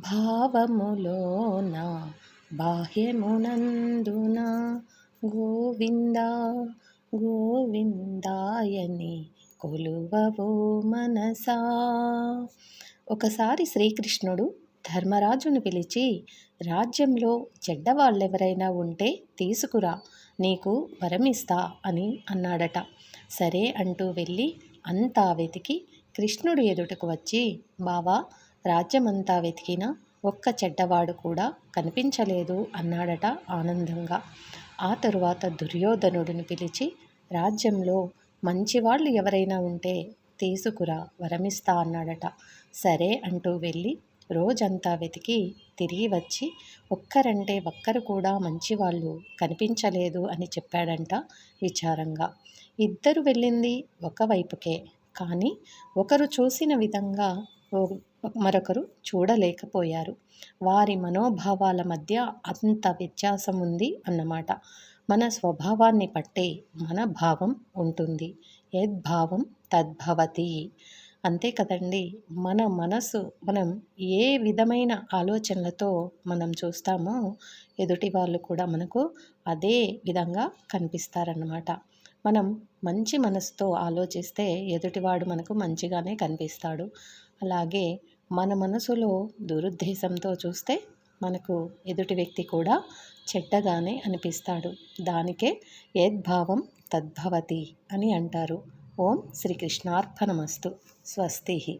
భావములోన బాహ్యమునందున గోవింద గోవిందాయని కొలువవో మనసా. ఒకసారి శ్రీకృష్ణుడు ధర్మరాజును పిలిచి, రాజ్యంలో చెడ్డవాళ్ళెవరైనా ఉంటే తీసుకురా, నీకు వరమిస్తా అని అన్నాడట. సరే అంటూ వెళ్ళి అంతా వెతికి కృష్ణుడి ఎదుటకు వచ్చి, బావా, రాజ్యమంతా వెతికినా ఒక్క చెడ్డవాడు కూడా కనిపించలేదు అన్నాడట ఆనందంగా. ఆ తరువాత దుర్యోధనుడిని పిలిచి, రాజ్యంలో మంచివాళ్ళు ఎవరైనా ఉంటే తీసుకురా, వరమిస్తా అన్నాడట. సరే అంటూ వెళ్ళి రోజంతా వెతికి తిరిగి వచ్చి ఒక్కరంటే ఒక్కరు కూడా మంచివాళ్ళు కనిపించలేదు అని చెప్పాడంట విచారంగా. ఇద్దరు వెళ్ళింది ఒకవైపుకే, కానీ ఒకరు చూసిన విధంగా మరొకరు చూడలేకపోయారు. వారి మనోభావాల మధ్య అంత వ్యత్యాసం ఉంది అన్నమాట. మన స్వభావాన్ని బట్టే మన భావం ఉంటుంది. యద్భావం తద్భవతి. అంతే కదండి. మన మనసు, మనం ఏ విధమైన ఆలోచనలతో మనం చూస్తామో ఎదుటి వాళ్ళు కూడా మనకు అదే విధంగా కనిపిస్తారన్నమాట. మనం మంచి మనసుతో ఆలోచిస్తే ఎదుటివాడు మనకు మంచిగానే కనిపిస్తాడు. అలాగే మన మనసులో దురుద్దేశంతో చూస్తే మనకు ఎదుటి వ్యక్తి కూడా చెడ్డగానే అనిపిస్తాడు. దానికే యద్భావం తద్భవతి అని అంటారు. ఓం శ్రీకృష్ణార్పణమస్తు. స్వస్తి.